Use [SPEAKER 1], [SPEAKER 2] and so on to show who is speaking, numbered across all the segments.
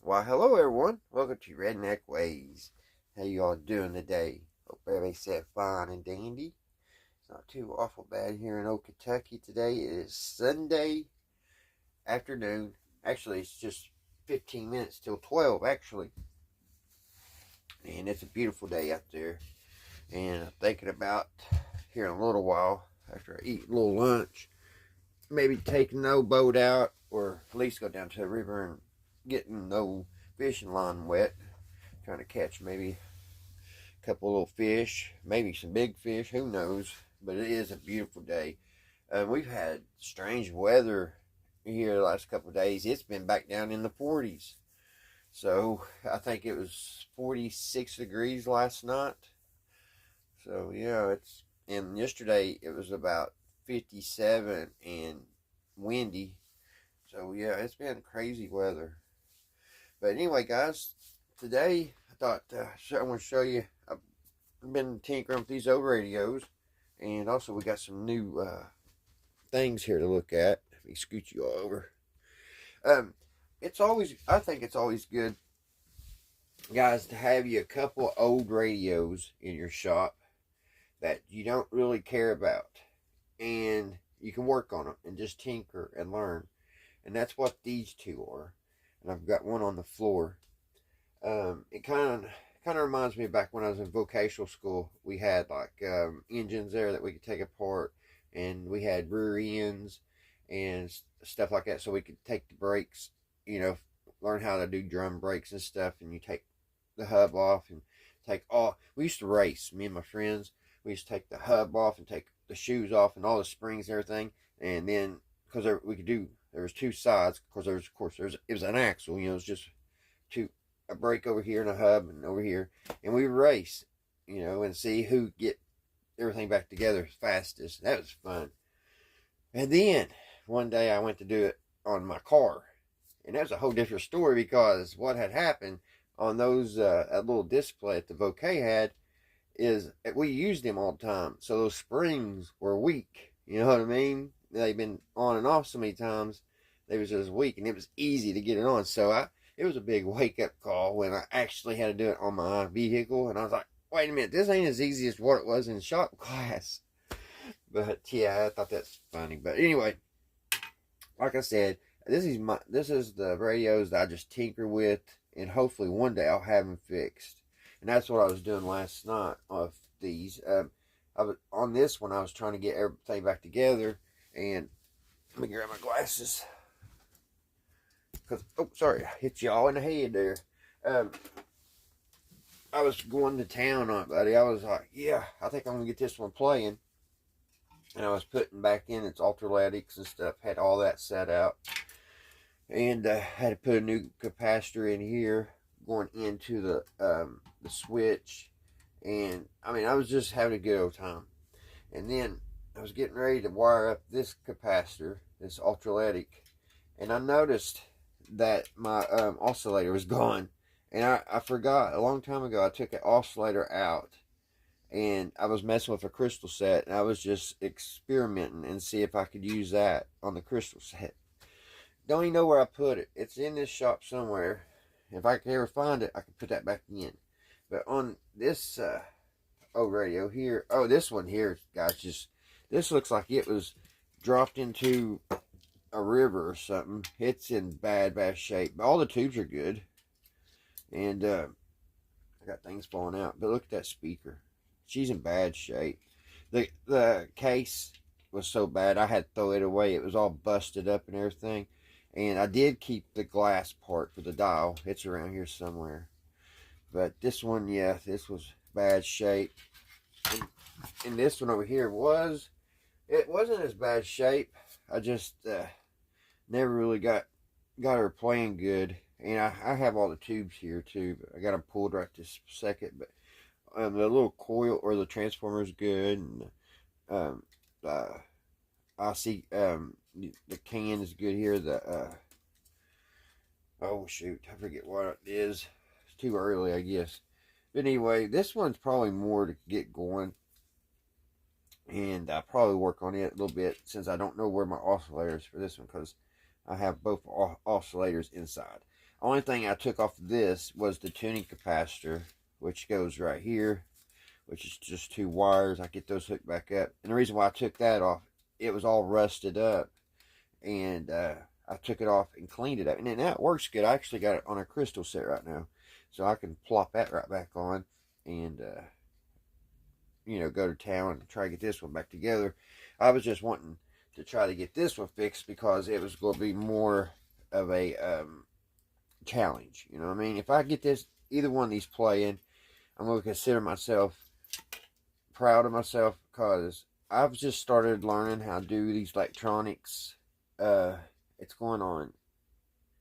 [SPEAKER 1] Why, hello everyone. Welcome to Redneck Ways. How you all doing today? Hope everybody said fine and dandy. It's not too awful bad here in Old Kentucky today. It is Sunday afternoon. Actually, it's just 15 minutes till 12, actually. And it's a beautiful day out there. And I'm thinking about here in a little while, after I eat a little lunch, maybe taking no boat out or at least go down to the river and getting no fishing line wet. Trying to catch maybe a couple little fish, maybe some big fish, who knows. But it is a beautiful day. We've had strange weather here the last couple of days. It's been back down in the 40s. So I think it was 46 degrees last night. So yeah, and yesterday it was about 57 and windy. So yeah, it's been crazy weather. But anyway, guys, today I thought I want to show you. I've been tinkering with these old radios, and also we got some new things here to look at. Let me scoot you all over. I think it's always good, guys, to have you a couple of old radios in your shop that you don't really care about, and you can work on them and just tinker and learn. And that's what these two are. And I've got one on the floor. It kind of reminds me of back when I was in vocational school. We had like engines there that we could take apart, and we had rear ends and stuff like that, so we could take the brakes. Learn how to do drum brakes and stuff. And you take the hub off and take all. We used to race. Me and my friends. We used to take the hub off and take the shoes off and all the springs and everything, and then because we could do. There was two sides because it was an axle. It was just a brake over here and a hub and over here, and we would race, and see who could get everything back together fastest. That was fun. And then one day I went to do it on my car, and that was a whole different story because what had happened on those that little display that the Bouquet had is that we used them all the time, so those springs were weak. You know what I mean? They've been on and off so many times, they was just weak, and it was easy to get it on. So it was a big wake up call when I actually had to do it on my vehicle, and I was like, wait a minute, this ain't as easy as what it was in shop class. But yeah, I thought that's funny. But anyway, like I said, this is the radios that I just tinker with, and hopefully one day I'll have them fixed. And that's what I was doing last night of these. On this one, I was trying to get everything back together. And let me grab my glasses. Sorry, I hit y'all in the head there. I was going to town on it, buddy. I was like, yeah, I think I'm going to get this one playing. And I was putting back in its ultralatics and stuff. Had all that set out. And had to put a new capacitor in here going into the switch. And, I was just having a good old time. And then I was getting ready to wire up this capacitor, this ultralatic, and I noticed that my oscillator was gone. And I forgot a long time ago I took an oscillator out, and I was messing with a crystal set, and I was just experimenting and see if I could use that on the crystal set. Don't even know where I put it. It's in this shop somewhere. If I could ever find it, I could put that back in. But on this old radio here, this one here, guys, this looks like it was dropped into a river or something. It's in bad shape. But all the tubes are good. And I got things falling out. But look at that speaker. She's in bad shape. The case was so bad I had to throw it away. It was all busted up and everything. And I did keep the glass part for the dial. It's around here somewhere. But this one, yeah, this was bad shape. And this one over here it wasn't as bad shape. I just never really got her playing good. And I have all the tubes here too, but I got them pulled right this second. But the little coil or the transformer is good, and I see the can is good here. Oh shoot, I forget what it is. It's too early, I guess. But anyway, this one's probably more to get going. And I'll probably work on it a little bit since I don't know where my oscillator is for this one, because I have both oscillators inside. Only thing I took off of this was the tuning capacitor, which goes right here, which is just 2 wires. I get those hooked back up. And the reason why I took that off, it was all rusted up. And I took it off and cleaned it up. And then that works good. I actually got it on a crystal set right now. So I can plop that right back on and, you know, go to town and try to get this one back together. I was just wanting to try to get this one fixed because it was going to be more of a challenge. You know what I mean? If I get this, either one of these playing, I'm going to consider myself proud of myself because I've just started learning how to do these electronics. It's going on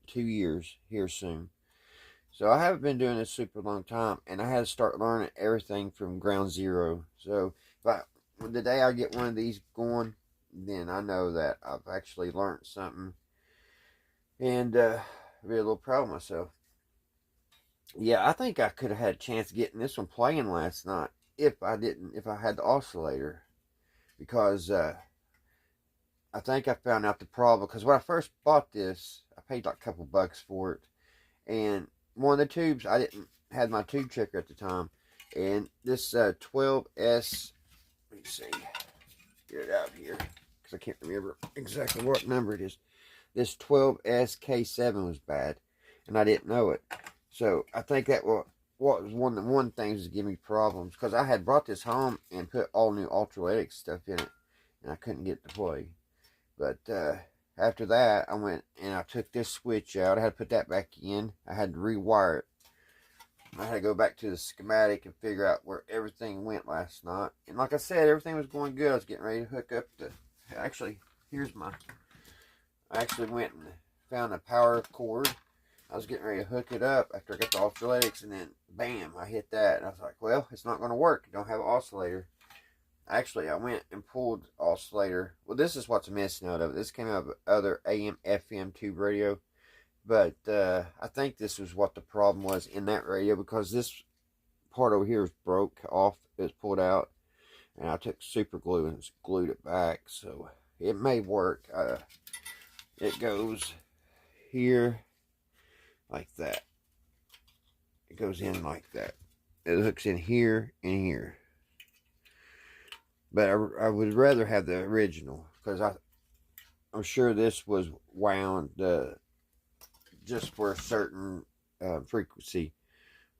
[SPEAKER 1] 2 years here soon. So I haven't been doing this super long time, and I had to start learning everything from ground zero. So the day I get one of these going, then I know that I've actually learned something, and be a little proud of myself. Yeah, I think I could have had a chance of getting this one playing last night if I had the oscillator, because I think I found out the problem. Because when I first bought this, I paid like a couple bucks for it, and one of the tubes, I didn't had my tube checker at the time, and this 12S, let me see, get it out here because I can't remember exactly what number it is. This 12S K7 was bad, and I didn't know it. So I think that what was one of the things that gave me problems, because I had brought this home and put all new ultralitic stuff in it, and I couldn't get it to play. But after that, I went and I took this switch out. I had to put that back in. I had to rewire it. I had to go back to the schematic and figure out where everything went last night. And like I said, everything was going good. I was getting ready to hook up the... Actually, here's my... I actually went and found a power cord. I was getting ready to hook it up after I got the ultralitics, and then bam, I hit that. And I was like, well, it's not going to work. I don't have an oscillator. Actually, I went and pulled the oscillator. Well, this is what's missing out of it. This came out of other AM, FM tube radio. But I think this was what the problem was in that radio, because this part over here is broke off. It's pulled out. And I took super glue and glued it back. So it may work. It goes here like that. It goes in like that. It hooks in here and here. But I would rather have the original, because I'm sure this was wound just for a certain frequency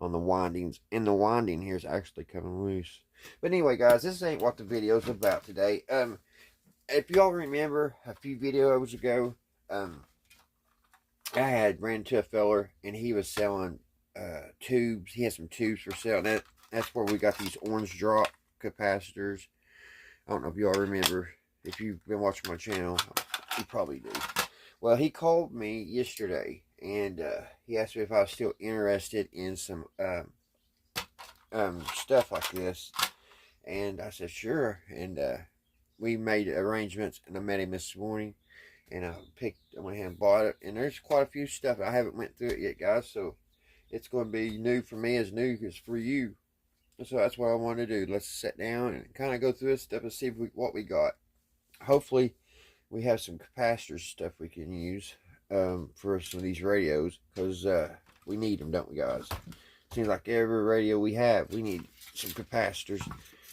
[SPEAKER 1] on the windings. And the winding here is actually coming loose. But anyway, guys, this ain't what the video's about today. If y'all remember a few videos ago, I had ran into a feller, and he was selling tubes. He had some tubes for sale. That's where we got these orange drop capacitors. I don't know if y'all remember. If you've been watching my channel, you probably do. Well, he called me yesterday, and he asked me if I was still interested in some stuff like this. And I said, sure. And we made arrangements, and I met him this morning. And I went ahead and bought it. And there's quite a few stuff. I haven't went through it yet, guys. So it's going to be new for me as new as for you. So that's what I want to do. Let's sit down and kind of go through this stuff and see what we got. Hopefully, we have some capacitor stuff we can use for some of these radios, because we need them, don't we, guys? Seems like every radio we have, we need some capacitors.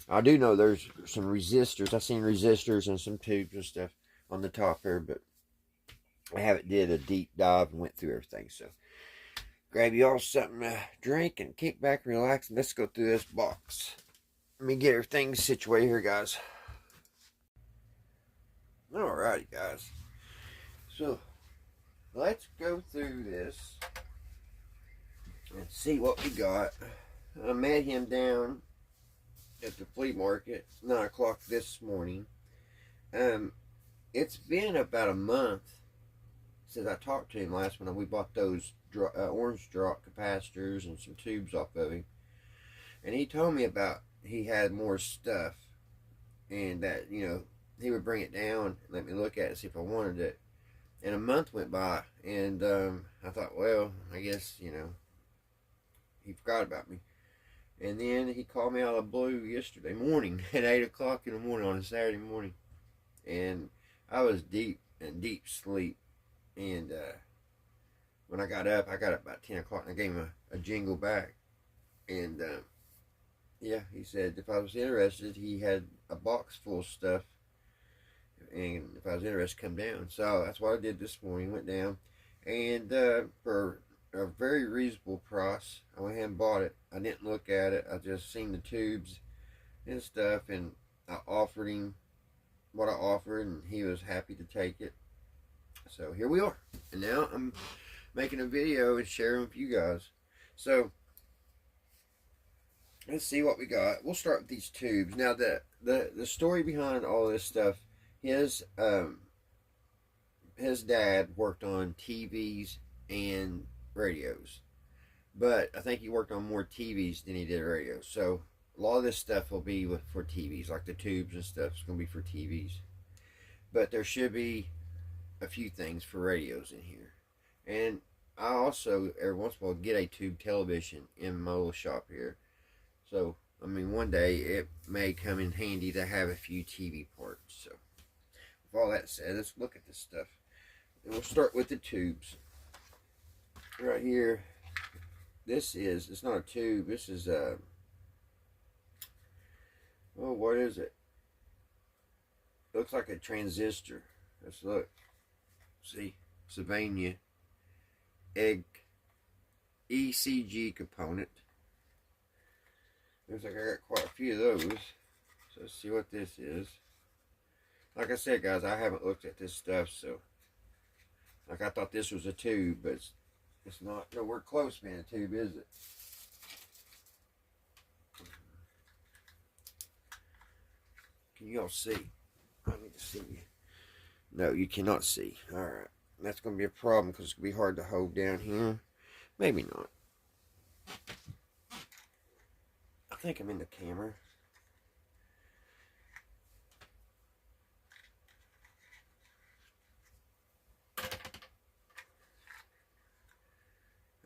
[SPEAKER 1] I do know there's some resistors. I've seen resistors and some tubes and stuff on the top here, but I haven't did a deep dive and went through everything. So grab you all something to drink and kick back and relax, and let's go through this box. Let me get everything situated here, guys. Alrighty, guys. So let's go through this and see what we got. I met him down at the flea market 9 o'clock this morning. It's been about a month since I talked to him last when we bought those orange drop capacitors and some tubes off of him. And he told me about he had more stuff, and that, you know, he would bring it down and let me look at it, see if I wanted it. And a month went by, and I thought, well, I guess, you know, he forgot about me. And then he called me out of the blue yesterday morning at 8 o'clock in the morning on a Saturday morning. And I was deep sleep. And when I got up about 10 o'clock, and I gave him a jingle back. And yeah, he said if I was interested, he had a box full of stuff, and if I was interested, come down. So that's what I did this morning. Went down, and for a very reasonable price, I went ahead and bought it. I didn't look at it. I just seen the tubes and stuff, and I offered him what I offered, and he was happy to take it. So here we are, and now I'm making a video and sharing with you guys. So let's see what we got. We'll start with these tubes. Now the story behind all this stuff, his dad worked on TVs and radios, but I think he worked on more TVs than he did radios. So a lot of this stuff will be for TVs, like the tubes and stuff is going to be for TVs. But there should be a few things for radios in here. And I also, every once in a while, get a tube television in my little shop here. So, I mean, one day it may come in handy to have a few TV parts. So, with all that said, let's look at this stuff. And we'll start with the tubes. Right here, it's not a tube, this is a, oh, what is it? Looks like a transistor. Let's look. See, Sylvania egg ECG component. Looks like I got quite a few of those. So let's see what this is. Like I said, guys, I haven't looked at this stuff, so like I thought this was a tube, but it's not nowhere close being a tube, is it? Can you all see? I need to see you. No, you cannot see. Alright. That's going to be a problem because it's going to be hard to hold down here. Maybe not. I think I'm in the camera.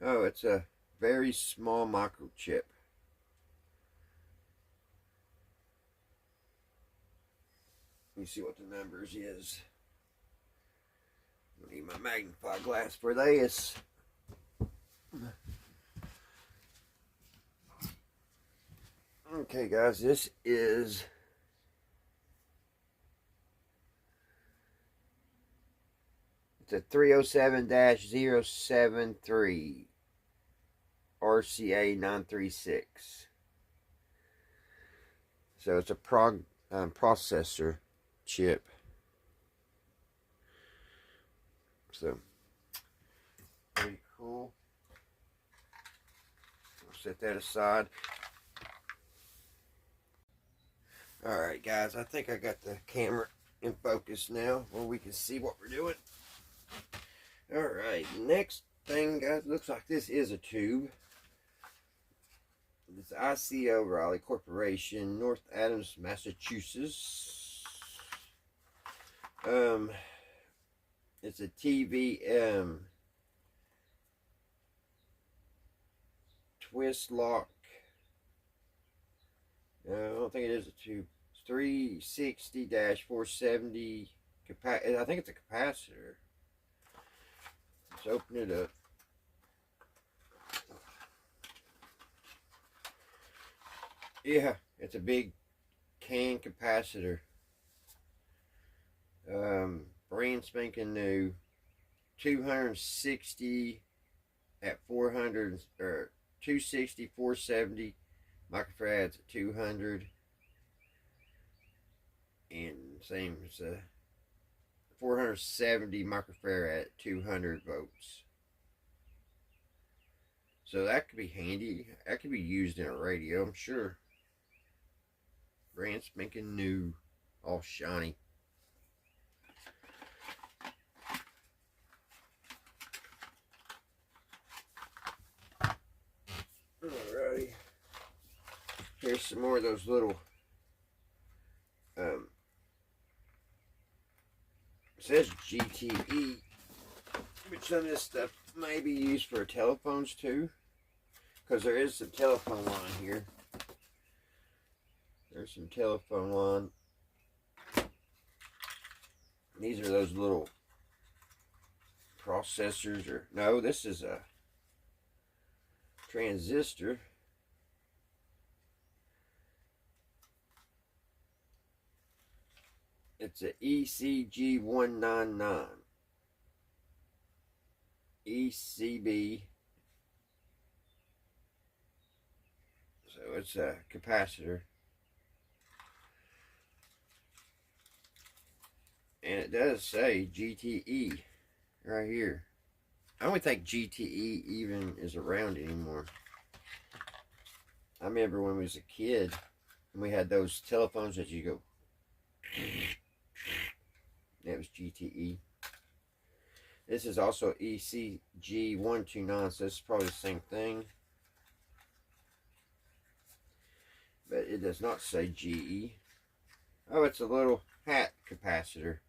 [SPEAKER 1] Oh, it's a very small microchip. Let me see what the numbers is. I need my magnifying glass for this. Okay, guys, this is it's a 307-073 RCA 936. So it's a processor chip. So pretty cool. I'll set that aside. Alright, guys, I think I got the camera in focus now where we can see what we're doing. Alright, next thing, guys, looks like this is a tube. It's ICO Raleigh Corporation, North Adams, Massachusetts. It's a TV twist lock. I don't think it is a tube. It's 360-470 I think it's a capacitor. Let's open it up. Yeah, it's a big can capacitor. Brand spanking new. 260 at 400 or 260 470 microfarads at 200, and same as a 470 microfarad at 200 volts. So that could be handy. That could be used in a radio, I'm sure. Brand spanking new, all shiny. Alrighty. Here's some more of those little it says GTE, but some of this stuff may be used for telephones too, because there is some telephone line here. There's some telephone line. These are those little processors, or no, this is a transistor. It's a ECG199 ECB. So it's a capacitor. And it does say GTE right here. I don't think GTE even is around anymore. I remember when we was a kid, and we had those telephones that you go, that was GTE. This is also ECG129, so it's probably the same thing. But it does not say GE. Oh, it's a little hat capacitor.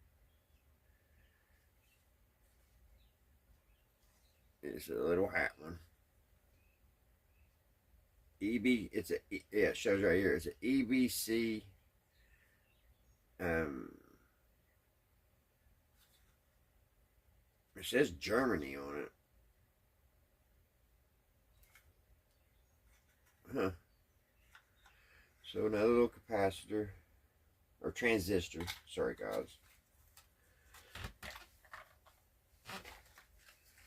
[SPEAKER 1] It's a little hat one. It's a, yeah, it shows right here. It's an EBC. It says Germany on it. Huh. So another little capacitor. Or transistor. Sorry, guys.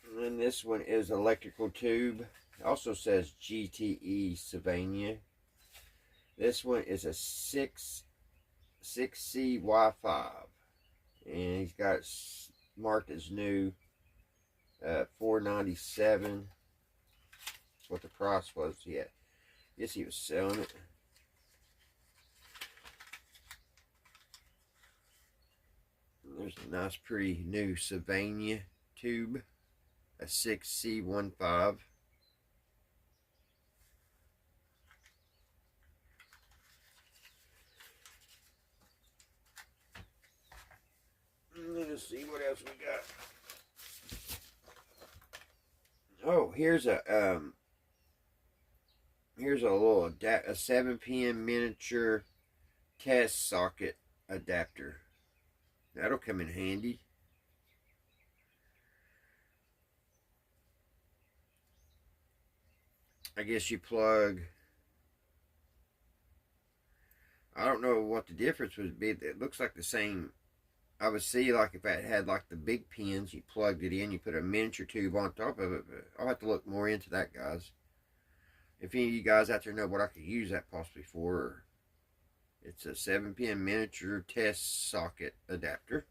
[SPEAKER 1] And then this one is electrical tube. It also says GTE Sylvania. This one is a 6C Y5. And he's got it marked as new. $497. That's what the price was. Yeah. I guess he was selling it. There's a nice, pretty new Sylvania tube. A 6C15. Let's see what else we got. Oh, here's a little a 7pin miniature test socket adapter. That'll come in handy. I guess you plug. I don't know what the difference would be. It looks like the same. I would see, like, if it had like the big pins, you plugged it in, you put a miniature tube on top of it. But I'll have to look more into that, guys. If any of you guys out there know what I could use that possibly for, it's a 7pin miniature test socket adapter.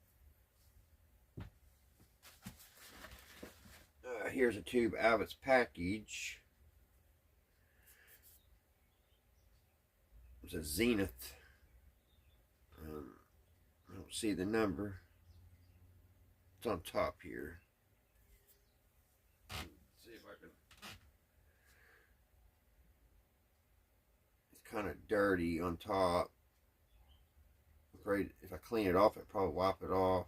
[SPEAKER 1] Here's a tube out of its package. It's a Zenith. I don't see the number. It's on top here. Let's see if I can. It's kind of dirty on top. I'm afraid if I clean it off, I'd probably wipe it off.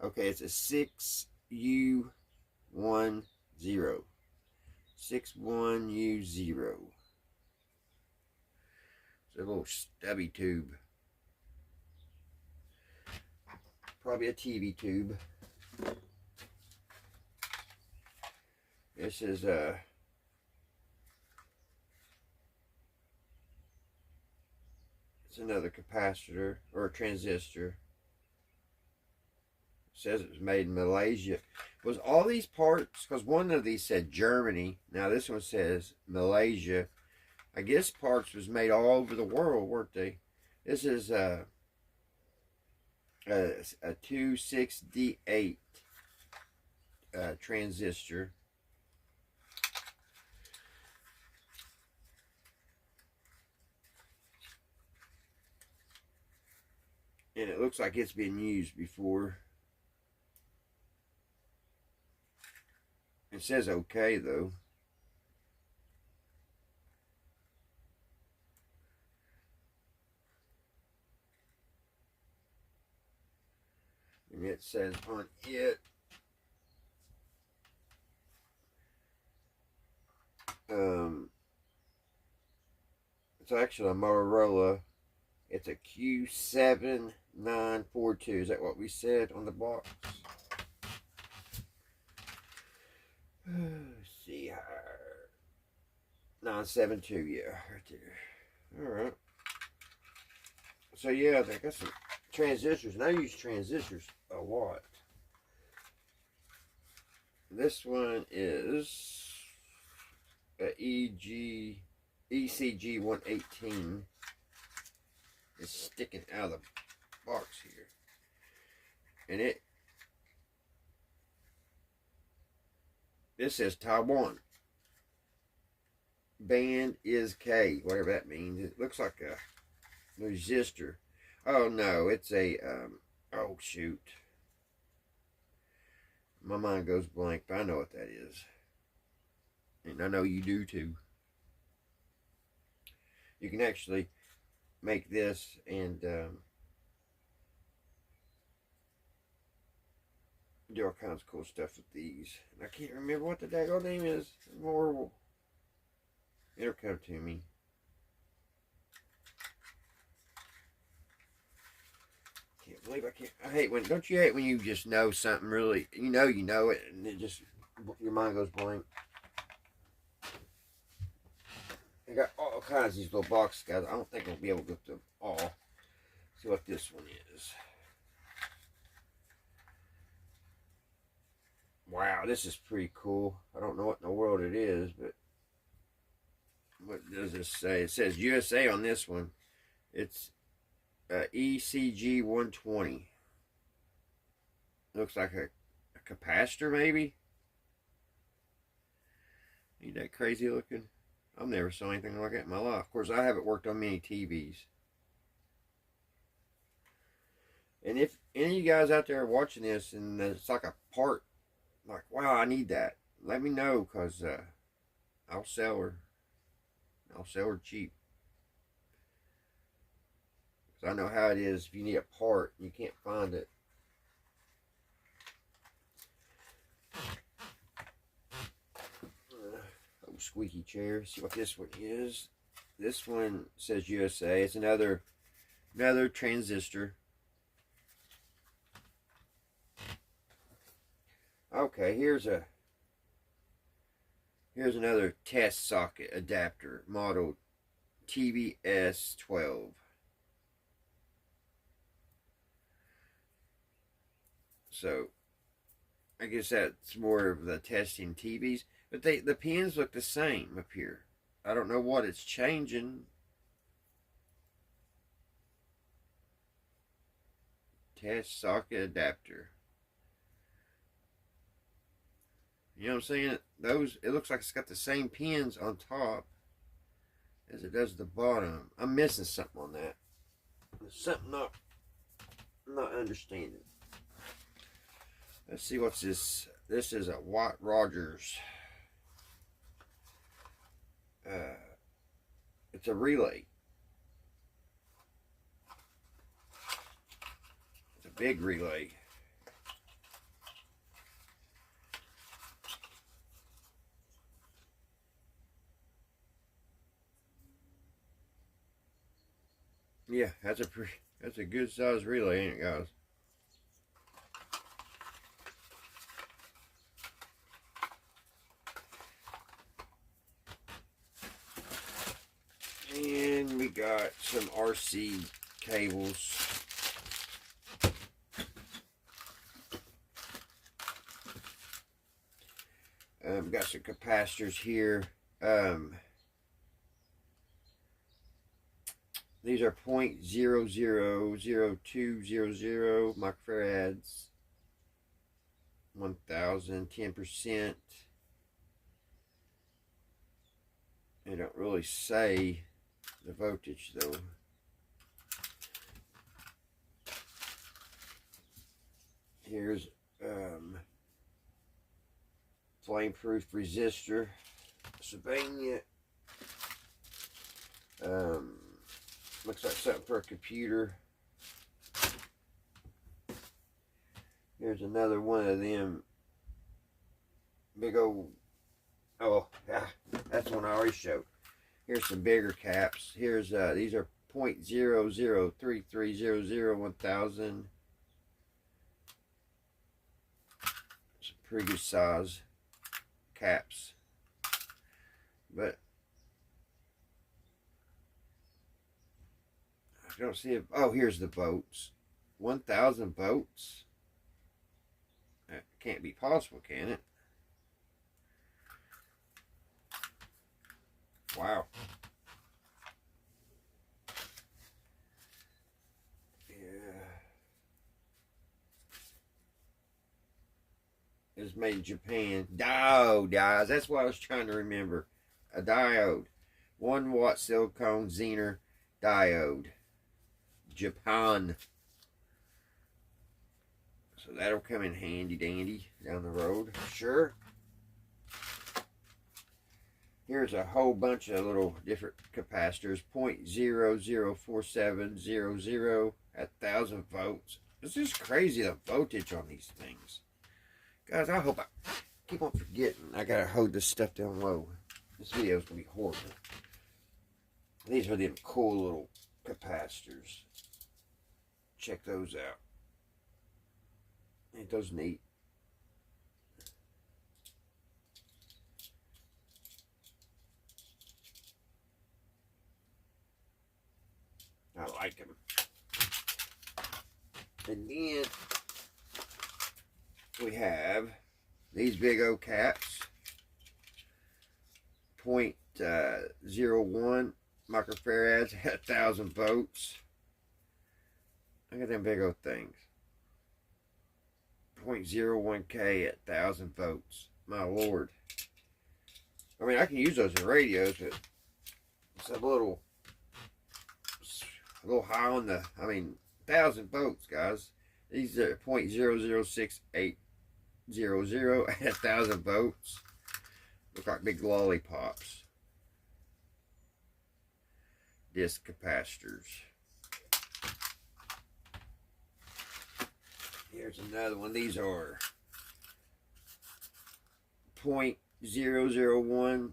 [SPEAKER 1] Okay, it's a 6U10. 61U0. It's a little stubby tube. Probably a TV tube. This is it's another capacitor or a transistor. It says it was made in Malaysia. Was all these parts, because one of these said Germany, now this one says Malaysia. I guess parts was made all over the world, weren't they? This is a 26D8 transistor. And it looks like it's been used before. It says okay, though. And it says on it, it's actually a Motorola. It's a Q7942. Is that what we said on the box? Let's see, 972, yeah, right there. All right. So yeah, they got some transistors, and I use transistors a lot. This one is a ECG 118. It's sticking out of the box here, and this says Taiwan. Band is K, whatever that means. It looks like a resistor. Oh no, it's a oh shoot. My mind goes blank, but I know what that is. And I know you do too. You can actually make this and do all kinds of cool stuff with these. And I can't remember what the daggone name is. I'm horrible. It'll come to me. Can't believe I can't. I hate when. Don't you hate when you just know something really? You know it, and it just your mind goes blank. I got all kinds of these little boxes, guys. I don't think I'll be able to go through them all. See what this one is. Wow, this is pretty cool. I don't know what in the world it is, but what does this say? It says USA on this one. It's ECG 120. Looks like a capacitor, maybe. Ain't that crazy looking? I've never saw anything like that in my life. Of course, I haven't worked on many TVs. And if any of you guys out there are watching this and it's like a part, like, wow, I need that, let me know, because I'll sell her. I'll sell her cheap. Because I know how it is if you need a part and you can't find it. Squeaky chair. See what this one is. This one says USA. It's another transistor. Okay, here's another test socket adapter, model TBS 12. So I guess that's more of the testing TVs. But the pins look the same up here. I don't know what it's changing. Test socket adapter. You know what I'm saying? It looks like it's got the same pins on top as it does the bottom. I'm missing something on that. There's something I'm not understanding. Let's see what's this. This is a Watt Rogers. It's a relay. It's a big relay. Yeah, that's a good size relay, ain't it, guys? And we got some RC cables. Got some capacitors here. These are 0.000200 microfarads. 1,000, 10%. They don't really say the voltage though. Here's flame-proof resistor, Sylvania. Looks like something for a computer. Here's another one of them big old, that's one I already showed. Here's some bigger caps. Here's these are 0.003300 1000. It's a pretty good size caps. But I don't see it. Oh, here's the votes. 1,000 votes? That can't be possible, can it? Wow. Yeah. It was made in Japan. Diode, guys. That's what I was trying to remember. A diode. 1 watt silicone Zener diode. Japan. So that'll come in handy dandy down the road. Sure. Here's a whole bunch of little different capacitors. 0.004700 at 1,000 volts. It's just crazy the voltage on these things. Guys, I hope I keep on forgetting. I gotta hold this stuff down low. This video is gonna be horrible. These are them cool little capacitors. Check those out. Ain't those neat? I like them. And then we have these big old caps. 0.01 microfarads at 1,000 volts. Look at them big old things. 0.01K at 1,000 volts. My lord. I mean, I can use those in radios, but it's a little high on the, 1,000 volts, guys. These are 0.006800 at 1,000 volts. Look like big lollipops. Disc capacitors. Here's another one. These are 0.001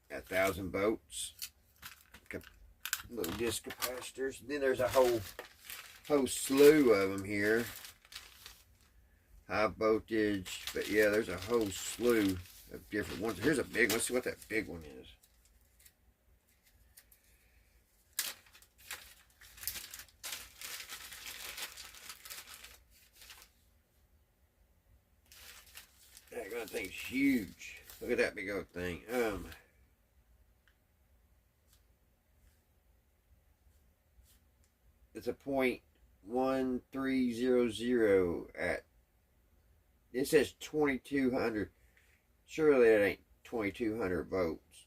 [SPEAKER 1] at 1,000 volts. Little disc capacitors. And then there's a whole slew of them here. High voltage. But yeah, there's a whole slew of different ones. Here's a big one. Let's see what that big one is. That thing's huge. Look at that big old thing. It's a 0.1300 at, it says 2,200. Surely it ain't 2,200 volts.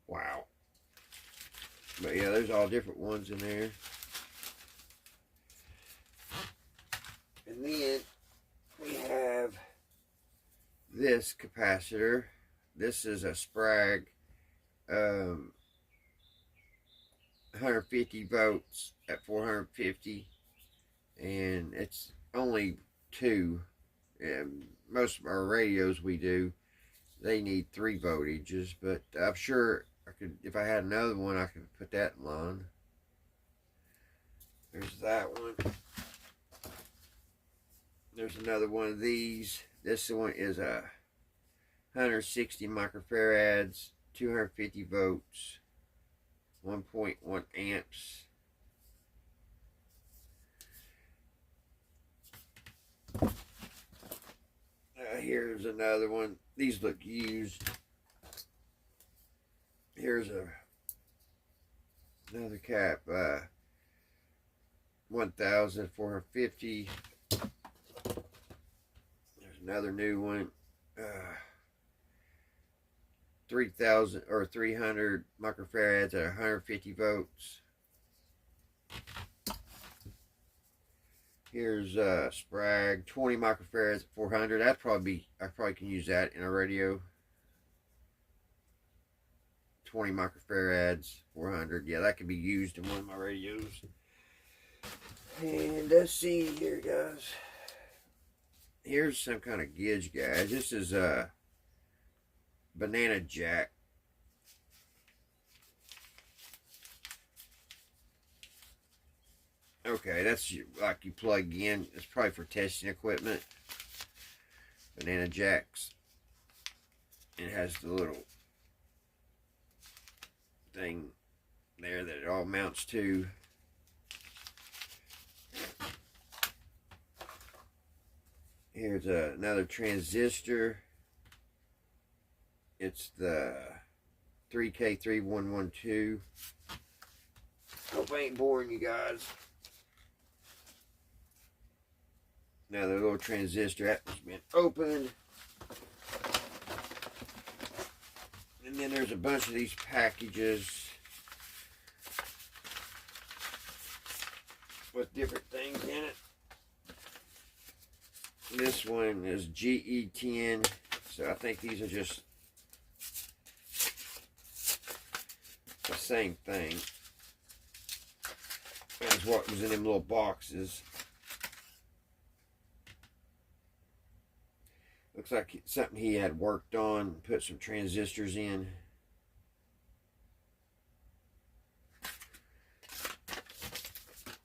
[SPEAKER 1] Wow. But yeah, there's all different ones in there. And then we have this capacitor. This is a Sprague 150 volts at 450, and it's only 2. And most of our radios we do, they need 3 voltages, but I'm sure I could, if I had another one, I could put that in line. There's that one. There's another one of these. This one is a 160 microfarads, 250 volts, 1.1 amps. Here's another one. These look used. Here's another cap. 1,450. There's another new one. 3,000 or 300 microfarads at 150 volts. Here's Sprague 20 microfarads at 400. I probably can use that in a radio. 20 microfarads, 400. Yeah, that could be used in one of my radios. And let's see here, guys. Here's some kind of gauge, guys. This is a banana jack. Okay, that's like you plug in. It's probably for testing equipment. Banana jacks. It has the little thing there that it all mounts to. Here's another transistor. It's the 3K3112. Hope I ain't boring you guys. Now the little transistor has been opened. And then there's a bunch of these packages with different things in it. This one is GE10, so I think these are just the same thing as what was in them little boxes. Looks like something he had worked on, put some transistors in.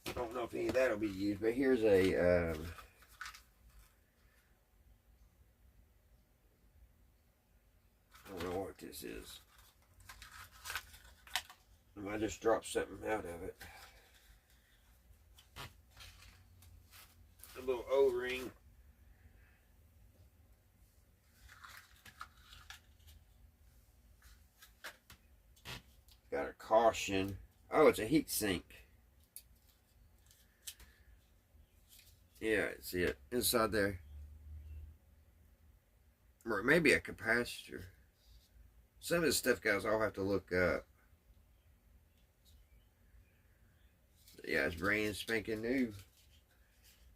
[SPEAKER 1] I don't know if any of that will be used, but here's a I don't know what this is. I might just drop something out of it. A little O-ring. Got a caution. Oh, it's a heat sink. Yeah, I see it inside there. Or maybe a capacitor. Some of this stuff, guys, I'll have to look up. Yeah, it's brand spanking new.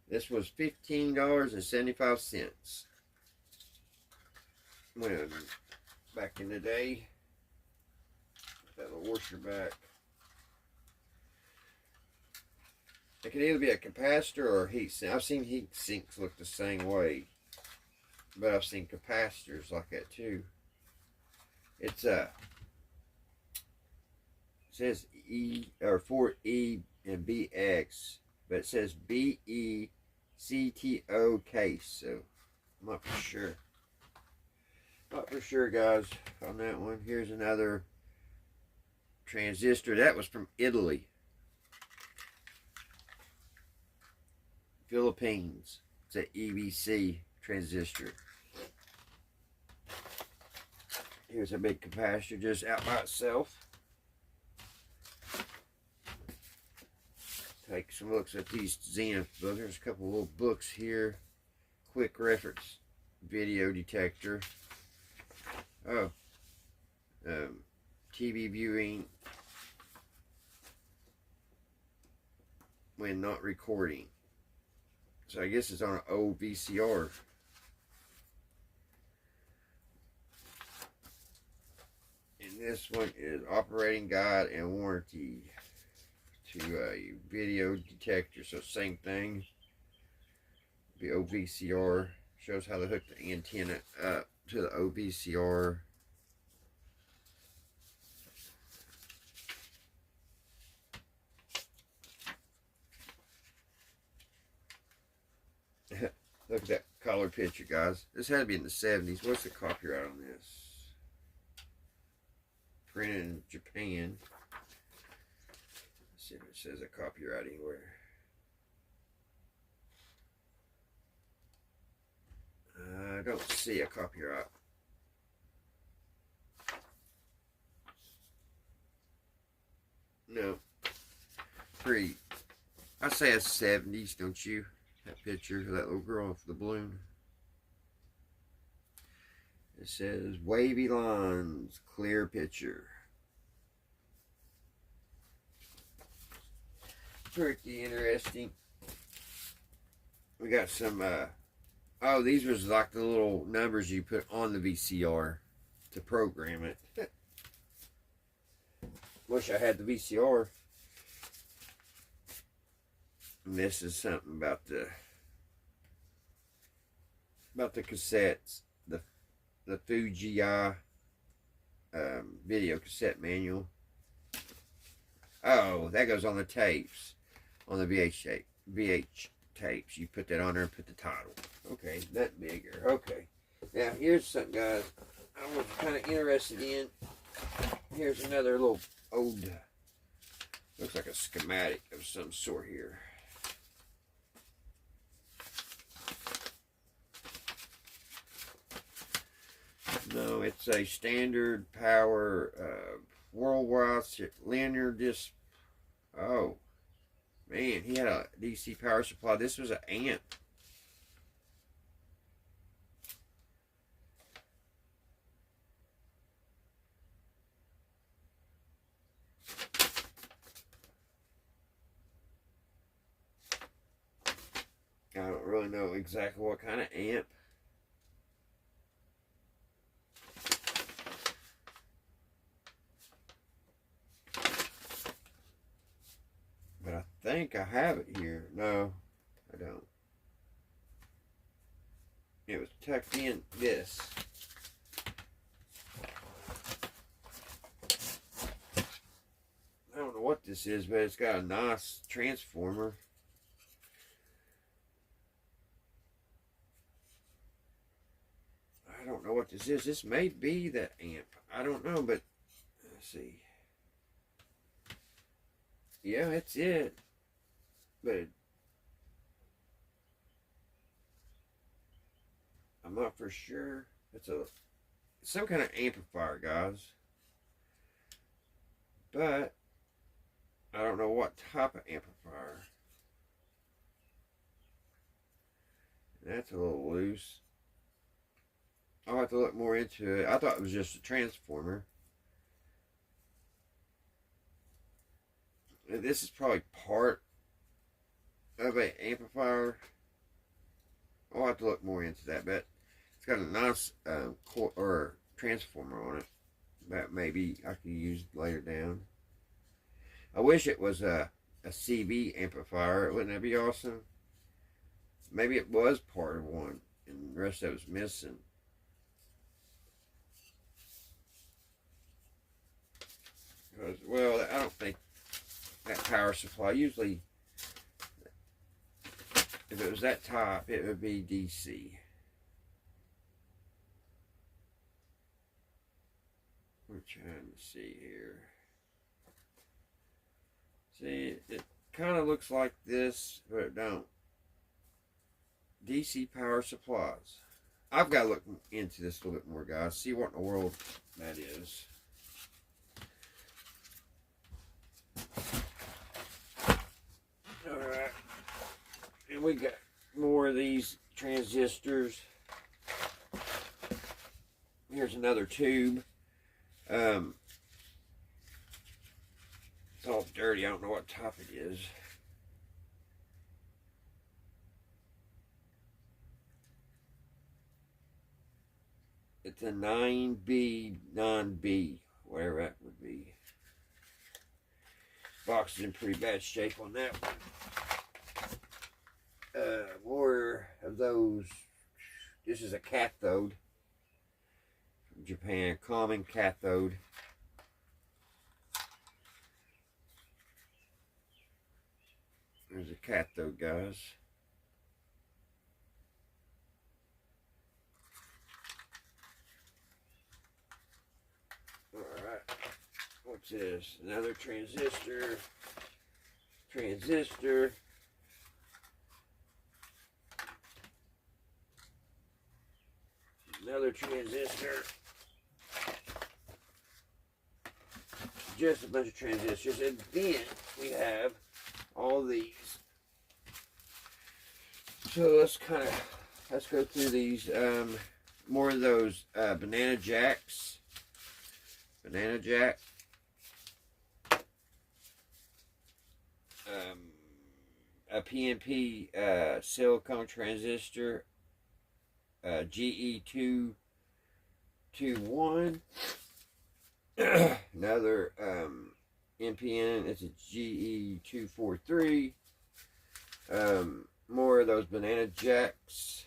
[SPEAKER 1] This was $15.75. When back in the day. Put that little washer back. It can either be a capacitor or a heat sink. I've seen heat sinks look the same way, but I've seen capacitors like that too. It's it says E or 4E and BX, but it says BECTO case, so I'm not for sure. Not for sure, guys, on that one. Here's another transistor. That was from Italy. Philippines. It's an EBC transistor. Here's a big capacitor just out by itself. Take some looks at these Zenith books. There's a couple little books here. Quick reference video detector. Oh, TV viewing when not recording. So I guess it's on an old VCR. And this one is operating guide and warranty to a video detector. So same thing. The old VCR shows how to hook the antenna up to the old VCR. Look at that color picture, guys. This had to be in the 70s. What's the copyright on this? Printed in Japan. Let's see if it says a copyright anywhere. I don't see a copyright. No. Pretty. I say it's 70s, don't you? That picture of that little girl with the balloon. It says wavy lines, clear picture. Pretty interesting. We got some, oh, these was like the little numbers you put on the VCR to program it. Wish I had the VCR. And this is something about the cassettes, the Fuji video cassette manual. Oh, that goes on the tapes. on the VH tapes. You put that on there and put the title. Okay, that bigger. Okay. Now, here's something, guys, I was kind of interested in. Here's another little old, looks like a schematic of some sort here. No, it's a standard power worldwide linear disc. Oh, man, he had a DC power supply. This was an amp. I don't really know exactly what kind of amp. But I think I have it here. No, I don't. It was tucked in this. I don't know what this is, but it's got a nice transformer. I don't know what this is. This may be that amp. I don't know, but let's see. Yeah, it's it. But I'm not for sure. It's some kind of amplifier, guys. But I don't know what type of amplifier. That's a little loose. I'll have to look more into it. I thought it was just a transformer. This is probably part of an amplifier. I'll have to look more into that, but it's got a nice or transformer on it that maybe I can use later down. I wish it was a CV amplifier. Wouldn't that be awesome? Maybe it was part of one and the rest of it was missing. Because, well, I don't think that power supply, usually if it was that type, it would be DC. We're trying to see here. See, it kind of looks like this, but it don't. DC power supplies. I've got to look into this a little bit more, guys. See what in the world that is. Alright. And we got more of these transistors. Here's another tube. It's all dirty. I don't know what type it is. It's a 9B, 9B, whatever that would be. Box is in pretty bad shape on that one. More of those. This is a cathode from Japan, common cathode. There's a cathode, guys. Alright. What's this? Another transistor. Transistor. Another transistor. Just a bunch of transistors. And then we have all these. So let's go through these. More of those banana jacks. Banana jack. A PNP silicone transistor. GE221. Another NPN. It's a GE243. More of those banana jacks.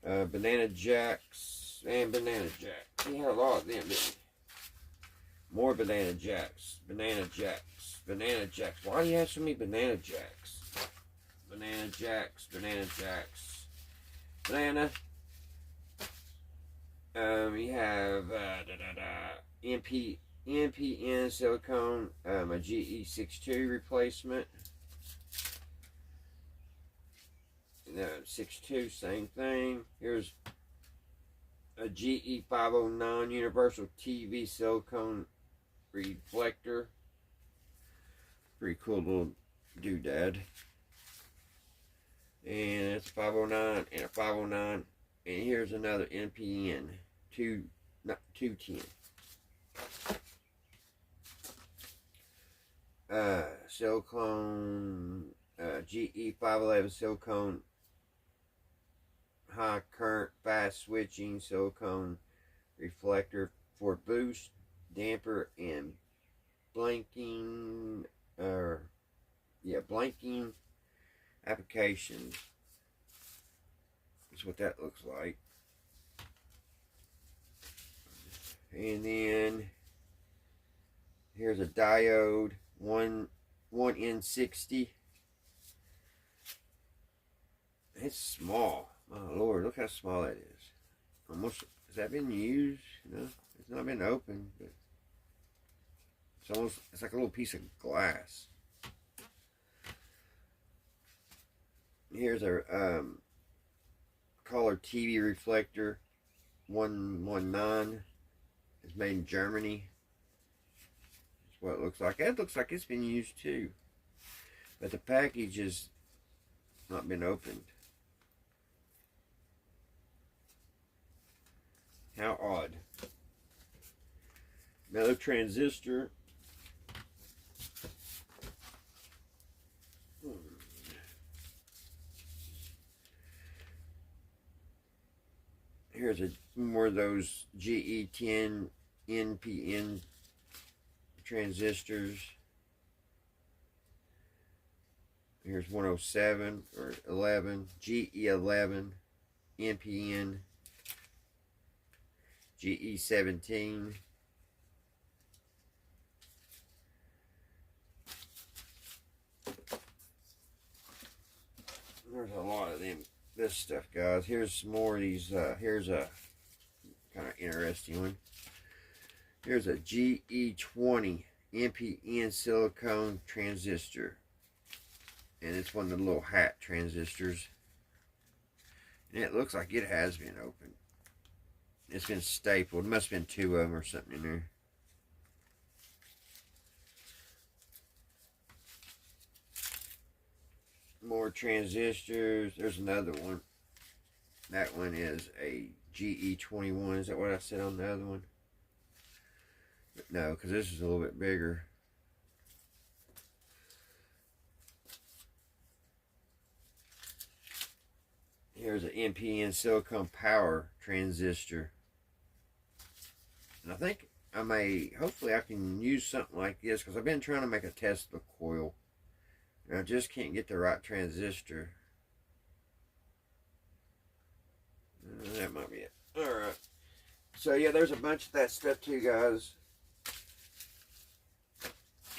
[SPEAKER 1] Banana jacks and banana jacks. He had a lot of them, didn't he? More banana jacks. Banana jacks. banana jacks. Why do you have so many banana jacks? Banana jacks, banana jacks. Banana. You have NPN silicone, a GE62 replacement. 62, same thing. Here's a GE509 universal TV silicone reflector. Pretty cool little doodad. And it's 509 and a 509. And here's another NPN 210. Silicone GE511 silicone high current fast switching silicone reflector for boost, damper, and blanking blanking applications. That's what that looks like. And then here's a diode 1N60. It's small. Oh Lord, look how small that is. Almost, has that been used? No, it's not been opened, but it's like a little piece of glass. Here's a color TV reflector 119. It's made in Germany. That's what it looks like. It looks like it's been used too, but the package has not been opened. How odd. Another transistor. Here's more of those GE10 NPN transistors. Here's 107 or 11 GE11 NPN GE17. There's a lot of this stuff, guys. Here's more of these. Here's a kind of interesting one. Here's a GE20 NPN silicone transistor, and it's one of the little hat transistors. And it looks like it has been opened. It's been stapled. There must have been two of them or something in there. More transistors. There's another one. That one is a GE21. Is that what I said on the other one? But no, because this is a little bit bigger. Here's an NPN silicone power transistor. And I think hopefully I can use something like this, because I've been trying to make a Tesla coil. And I just can't get the right transistor. That might be it. Alright. So yeah, there's a bunch of that stuff too, guys.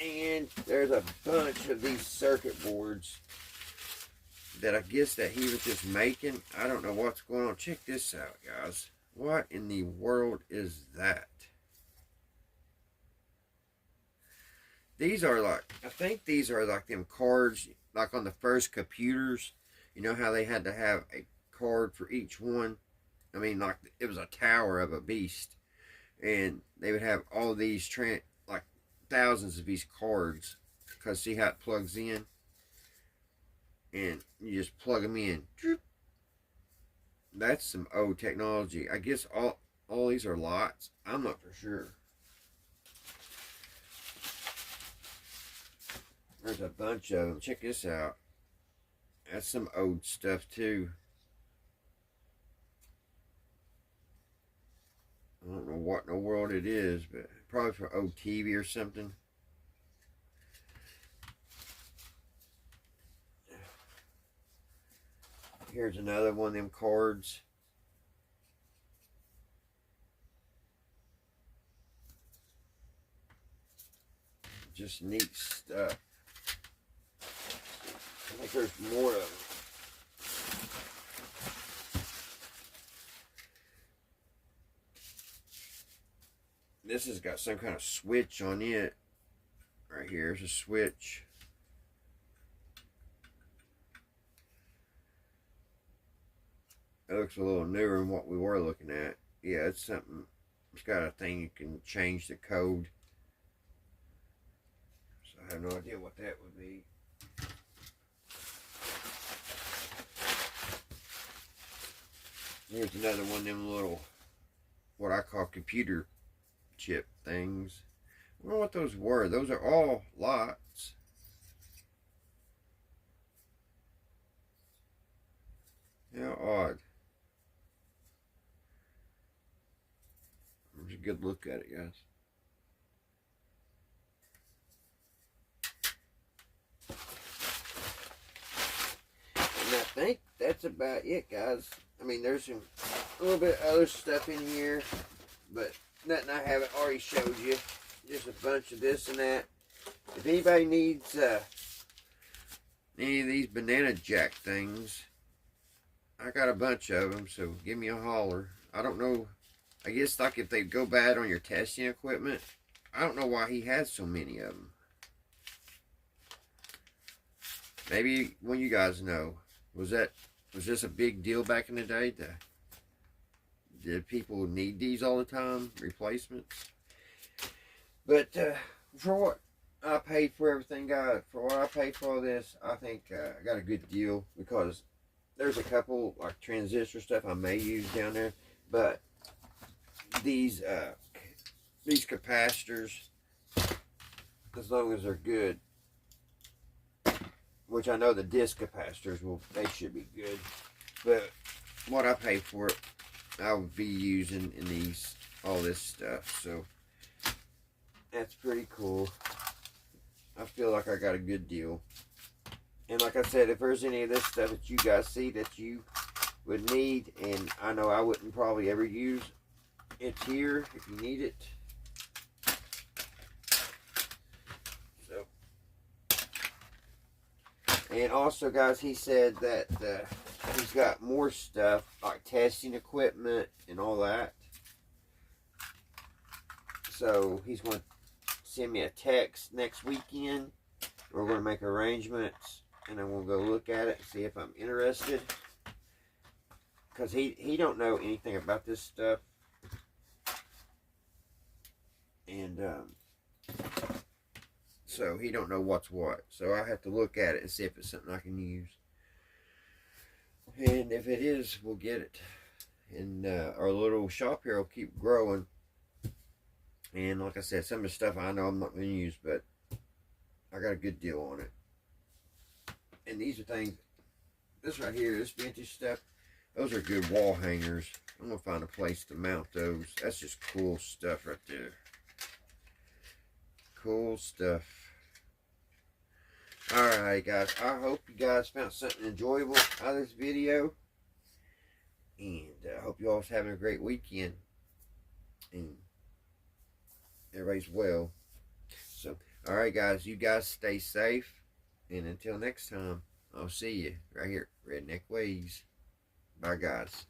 [SPEAKER 1] And there's a bunch of these circuit boards that I guess that he was just making. I don't know what's going on. Check this out, guys. What in the world is that? These are like, I think these are like them cards, like on the first computers. You know how they had to have a card for each one? I mean, like, it was a tower of a beast. And they would have all these, like, thousands of these cards. Because see how it plugs in? And you just plug them in. That's some old technology. I guess all these are lots. I'm not for sure. There's a bunch of them. Check this out. That's some old stuff too. I don't know what in the world it is, but probably for old TV or something. Here's another one of them cards. just neat stuff. I think there's more of them. This has got some kind of switch on it. Right here is a switch. It looks a little newer than what we were looking at. Yeah, it's something. It's got a thing you can change the code. So I have no idea what that would be. Here's another one of them little, what I call computer chip things. I don't know what those were. Those are all lots. How odd. There's a good look at it, guys. And I think that's about it, guys. I mean, there's a little bit of other stuff in here, but nothing I haven't already showed you. Just a bunch of this and that. If anybody needs any of these banana jack things, I got a bunch of them, so give me a holler. I don't know. I guess like if they go bad on your testing equipment, I don't know why he has so many of them. Maybe one of you guys know. Was this a big deal back in the day? Did people need these all the time? Replacements? But for what I paid for everything, guys, for what I paid for all this, I think I got a good deal, because there's a couple like transistor stuff I may use down there, but these capacitors, as long as they're good, which I know the disc capacitors they should be good, but what I paid for it, I would be using in all this stuff, so that's pretty cool. I feel like I got a good deal. And like I said, if there's any of this stuff that you guys see that you would need, and I know I wouldn't probably ever use, it's here if you need it. So, and also, guys, he said that he's got more stuff like testing equipment and all that. So he's going to send me a text next weekend. We're going to make arrangements, and I'm going to go look at it and see if I'm interested. Because he don't know anything about this stuff. And so he don't know what's what. So I have to look at it and see if it's something I can use. And if it is, we'll get it. And our little shop here will keep growing. And like I said, some of the stuff I know I'm not going to use, but I got a good deal on it. And these are things, this right here, this vintage stuff, those are good wall hangers. I'm going to find a place to mount those. That's just cool stuff right there. Cool stuff. Alright, guys. I hope you guys found something enjoyable out of this video. And I hope you all having a great weekend. And everybody's well. So, alright, guys. You guys stay safe. And until next time, I'll see you right here, Redneck Ways. Bye, guys.